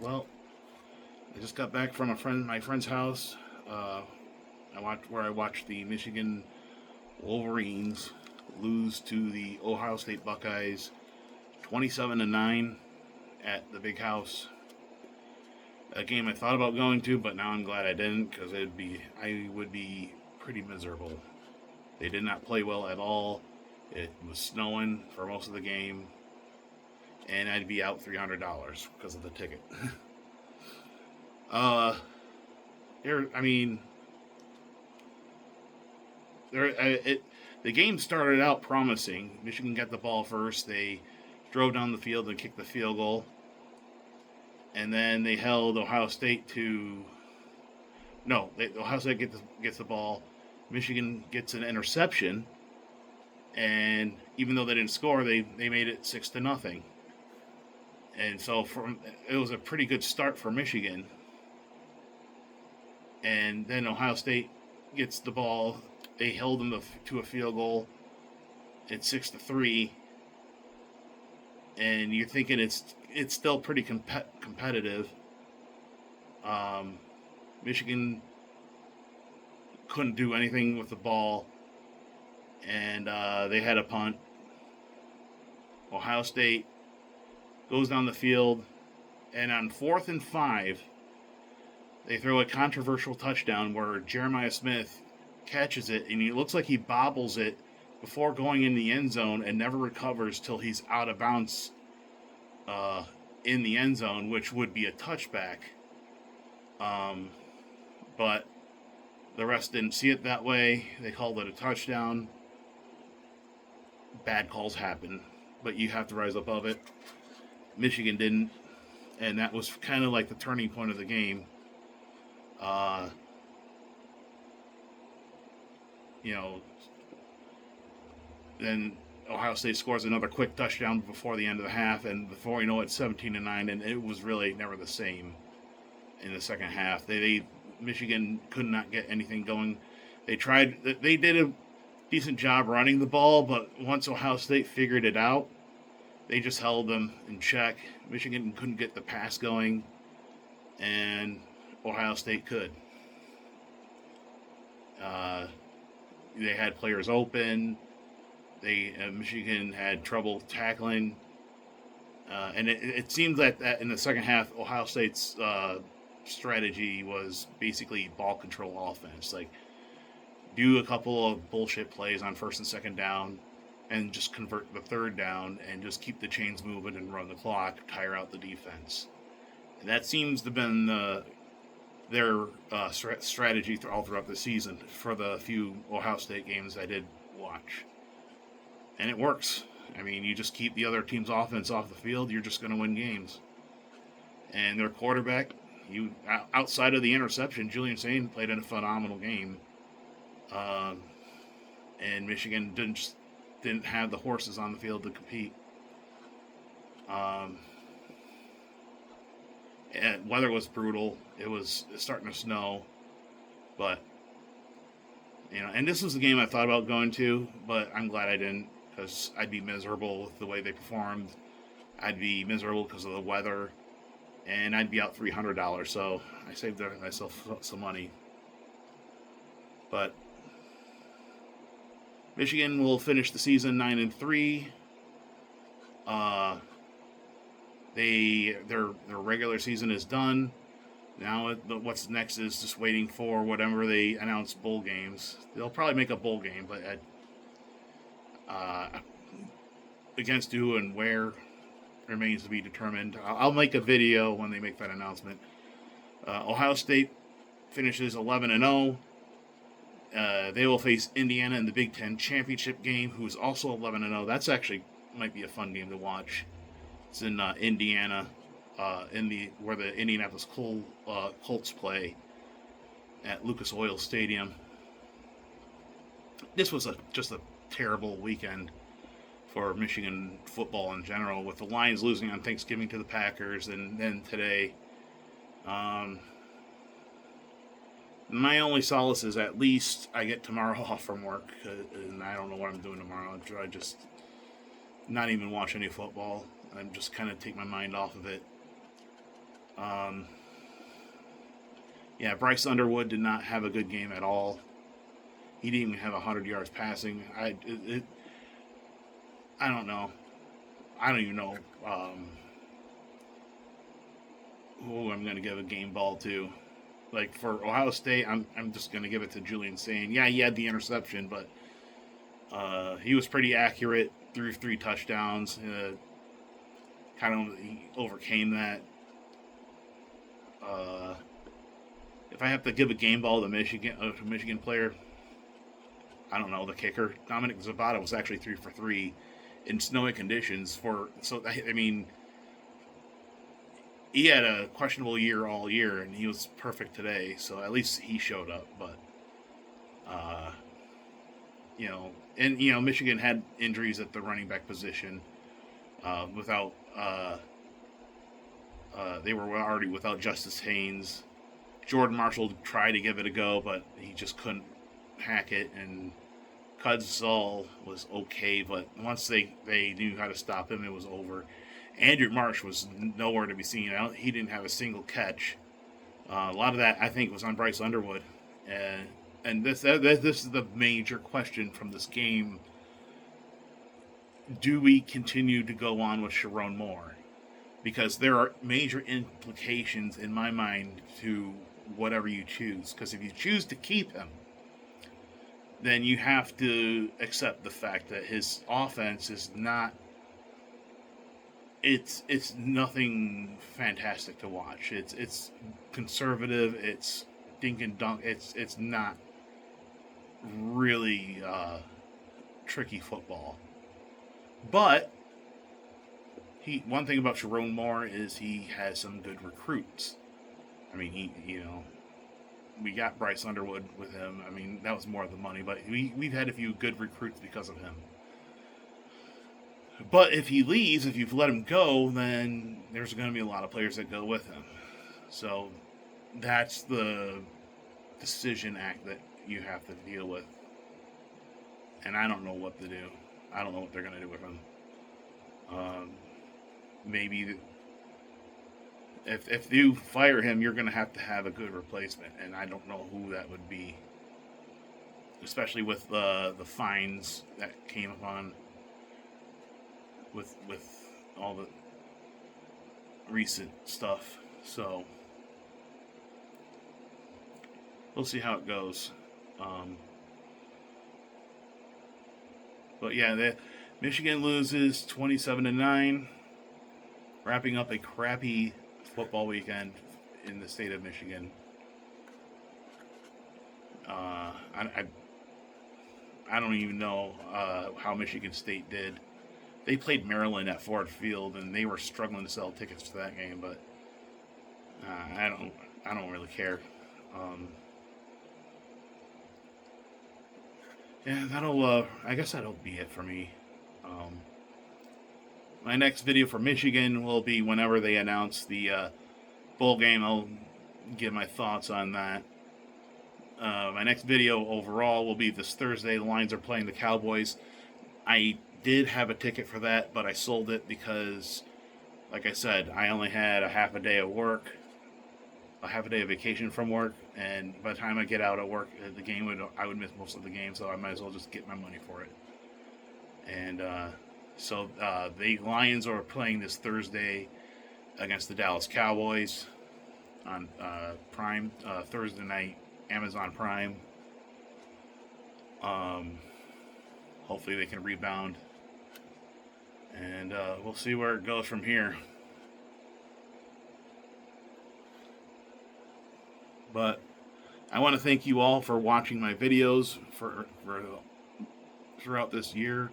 Well, I just got back from my friend's house. Uh, I watched the Michigan Wolverines lose to the Ohio State Buckeyes, 27-9 at the Big House. A game I thought about going to, but now I'm glad I didn't because I would be pretty miserable. They did not play well at all. It was snowing for most of the game, and I'd be out $300 because of the ticket. uh, here, I mean, there, it the game started out promising. Michigan got the ball first. They drove down the field and kicked the field goal, and then they held Ohio State to no. Ohio State gets the ball. Michigan gets an interception, and even though they didn't score, they made it 6-0. And so it was a pretty good start for Michigan. And then Ohio State gets the ball. They held them to a field goal. It's 6-3, and you're thinking it's still pretty competitive. Um, Michigan couldn't do anything with the ball, and they had a punt. Ohio State goes down the field, and on 4th and 5, they throw a controversial touchdown where Jeremiah Smith catches it, and it looks like he bobbles it before going in the end zone and never recovers till he's out of bounds in the end zone, which would be a touchback. But the rest didn't see it that way. They called it a touchdown. Bad calls happen, but you have to rise above it. Michigan didn't, and that was kind of like the turning point of the game. Uh, you know, then Ohio State scores another quick touchdown before the end of the half, and before you know it, 17-9, and it was really never the same in the second half. Michigan could not get anything going. They did a decent job running the ball, but once Ohio State figured it out, they just held them in check. Michigan couldn't get the pass going, and Ohio State could. Uh, they had players open. Michigan had trouble tackling, and it seemed that in the second half, Ohio State's strategy was basically ball control offense. Like, do a couple of bullshit plays on 1st and 2nd down, and just convert the 3rd down, and just keep the chains moving and run the clock, tire out the defense. And that seems to have been their strategy all throughout the season for the few Ohio State games I did watch. And it works. I mean, you just keep the other team's offense off the field, you're just going to win games. And their quarterback, outside of the interception, Julian Sain played in a phenomenal game. And Michigan didn't have the horses on the field to compete. And weather was brutal. It was starting to snow, but and this was the game I thought about going to, but I'm glad I didn't because I'd be miserable with the way they performed. I'd be miserable because of the weather, and I'd be out $300. So I saved myself some money. But Michigan will finish the season 9-3. Their regular season is done. Now what's next is just waiting for whatever they announce bowl games. They'll probably make a bowl game, but against who and where remains to be determined. I'll make a video when they make that announcement. Ohio State finishes 11-0. They will face Indiana in the Big Ten championship game, who is also 11-0. That's actually might be a fun game to watch. It's in Indiana, where the Indianapolis Colts play at Lucas Oil Stadium. This was just a terrible weekend for Michigan football in general, with the Lions losing on Thanksgiving to the Packers, and then today. My only solace is at least I get tomorrow off from work, and I don't know what I'm doing tomorrow. I just not even watch any football. I'm just kind of take my mind off of it. Um, yeah, Bryce Underwood did not have a good game at all. He didn't even have 100 yards passing. I don't know. I don't even know who I'm going to give a game ball to. Like for Ohio State, I'm just going to give it to Julian Sain. Yeah, he had the interception, but he was pretty accurate. Threw 3 touchdowns. Kind of he overcame that. Uh, if I have to give a game ball to Michigan player, I don't know, the kicker Dominic Zapata was actually 3 for 3 in snowy conditions. I mean, he had a questionable year all year, and he was perfect today. So at least he showed up. But uh, Michigan had injuries at the running back position. Without they were already without Justice Haynes. Jordan Marshall tried to give it a go, but he just couldn't hack it. And Cudzall was okay, but once they knew how to stop him, it was over. Andrew Marsh was nowhere to be seen. He didn't have a single catch. A lot of that, I think, was on Bryce Underwood. And this is the major question from this game. Do we continue to go on with Sharon Moore? Because there are major implications in my mind to whatever you choose. Because if you choose to keep him, then you have to accept the fact that his offense is not. It's nothing fantastic to watch. It's conservative. It's dink and dunk. It's not really tricky football. But one thing about Sharon Moore is he has some good recruits. I mean, we got Bryce Underwood with him. I mean, that was more of the money, but we've had a few good recruits because of him. But if he leaves, if you've let him go, then there's going to be a lot of players that go with him. So that's the decision act that you have to deal with. And I don't know what to do. I don't know what they're going to do with him. Maybe if you fire him, you're going to have a good replacement, and I don't know who that would be. Especially with the fines that came upon with all the recent stuff. So we'll see how it goes. But yeah, Michigan loses 27-9, wrapping up a crappy football weekend in the state of Michigan. I don't even know how Michigan State did. They played Maryland at Ford Field, and they were struggling to sell tickets to that game. But I don't really care. Yeah, I guess that'll be it for me. My next video for Michigan will be whenever they announce the bowl game. I'll give my thoughts on that. My next video overall will be this Thursday. The Lions are playing the Cowboys. I did have a ticket for that, but I sold it because, like I said, I only had a half a day of work, a half a day of vacation from work, and by the time I get out of work, I would miss most of the game, so I might as well just get my money for it. And so the Lions are playing this Thursday against the Dallas Cowboys on Prime, Thursday night, Amazon Prime. Hopefully they can rebound. And we'll see where it goes from here. But I want to thank you all for watching my videos for throughout this year.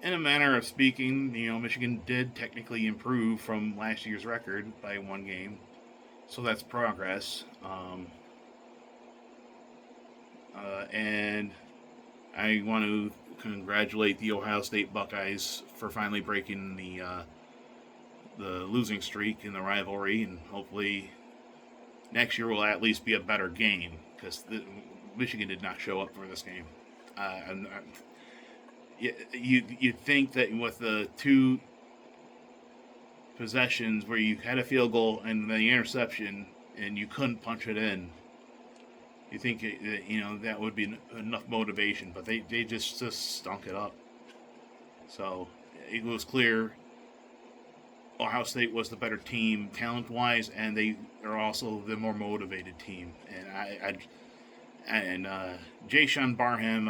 In a manner of speaking, Michigan did technically improve from last year's record by 1 game. So that's progress. And I want to congratulate the Ohio State Buckeyes for finally breaking the losing streak in the rivalry, and hopefully next year will at least be a better game, because Michigan did not show up for this game. You'd think that with the two possessions where you had a field goal and the interception and you couldn't punch it in. You think that would be enough motivation, but they just stunk it up. So it was clear Ohio State was the better team talent wise, and they are also the more motivated team. And Jay Sean Barham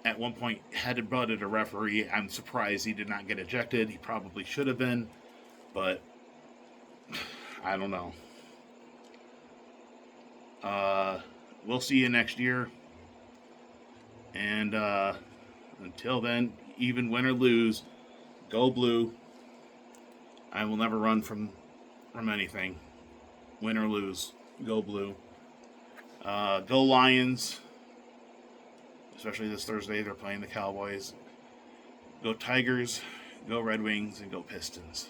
at one point had to butt at a referee. I'm surprised he did not get ejected. He probably should have been, but I don't know. We'll see you next year. And until then, even win or lose, go blue. I will never run from anything. Win or lose, go blue. Go Lions. Especially this Thursday, they're playing the Cowboys. Go Tigers, go Red Wings, and go Pistons.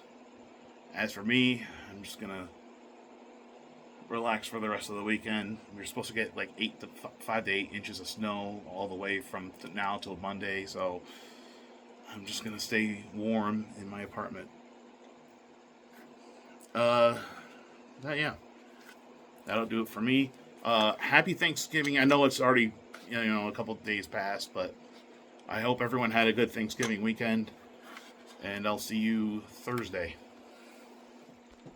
As for me, I'm just going to relax for the rest of the weekend. We're supposed to get like 5 to 8 inches of snow all the way from now till Monday, so I'm just going to stay warm in my apartment. Yeah. That'll do it for me. Happy Thanksgiving. I know it's already, a couple of days past, but I hope everyone had a good Thanksgiving weekend, and I'll see you Thursday.